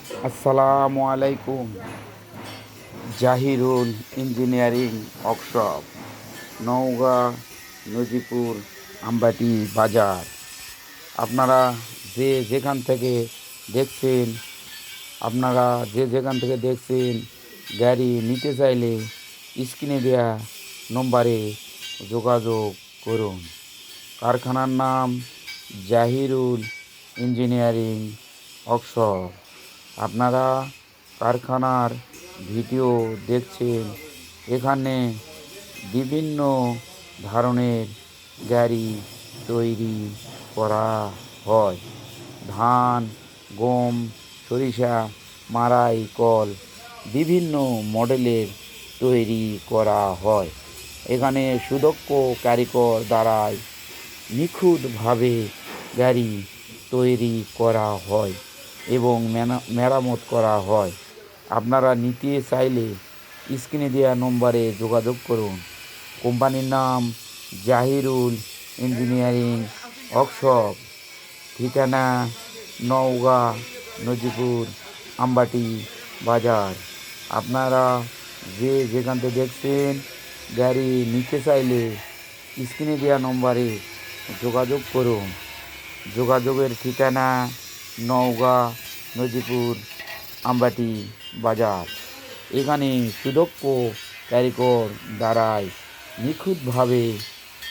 আসসালামু আলাইকুম। Zahirul engineering workshop, Naogaon, Najipur, আমবাটি বাজার। আপনারা যে যেখান থেকে দেখছেন আপনারা যে যেখান থেকে দেখছেন গাড়ি নিতে চাইলে স্ক্রিনে দেওয়া নম্বরে যোগাযোগ করুন। কারখানার নাম জাহিরুল ইঞ্জিনিয়ারিং ওয়ার্কশপ। আপনারা কারখানার ভিডিও দেখছেন। এখানে বিভিন্ন ধরনের গাড়ি তৈরি করা হয়। ধান, গম, সরিষা, মাড়াই কল বিভিন্ন মডেলের তৈরি করা হয়। এখানে সুদক্ষ কারিগর দ্বারাই নিখুঁতভাবে গাড়ি তৈরি করা হয় এবং মেরামত করা হয়। আপনারা নিতে চাইলে স্ক্রিনে দেওয়া নম্বরে যোগাযোগ করুন। কোম্পানির নাম জাহিরুল ইঞ্জিনিয়ারিং ওয়ার্কশপ, ঠিকানা নওগাঁ, নজিপুর, আমবাটি বাজার। আপনারা যে যেখান থেকে দেখছেন গাড়ি নিতে চাইলে স্ক্রিনে দেওয়া নম্বরে যোগাযোগ করুন। যোগাযোগের ঠিকানা নওগাঁ, নজিপুর, আমবাটি বাজার। এখানে সুদক্ষ কারিগর দ্বারাই নিখুঁতভাবে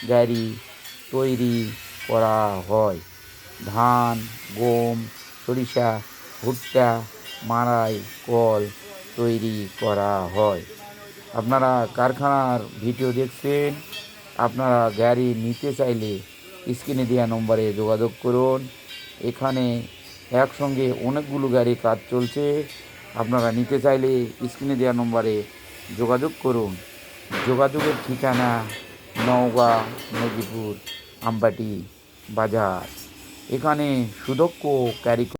গাড়ি তৈরি করা হয়। ধান, গম, সরিষা, ভুট্টা, মাড়াই কল তৈরি করা হয়। আপনারা কারখানার ভিডিও দেখছেন। আপনারা গাড়ি নিতে চাইলে স্ক্রিনে দেওয়া নম্বরে যোগাযোগ করুন। এখানে একসঙ্গে অনেকগুলো গাড়ি কাজ চলছে। আপনারা নিতে চাইলে স্ক্রিনে দেওয়া নম্বরে যোগাযোগ করুন। যোগাযোগের ঠিকানা নওগাঁ, নজিপুর, আমবাটি বাজার। এখানে সুদক্ষ কারিগর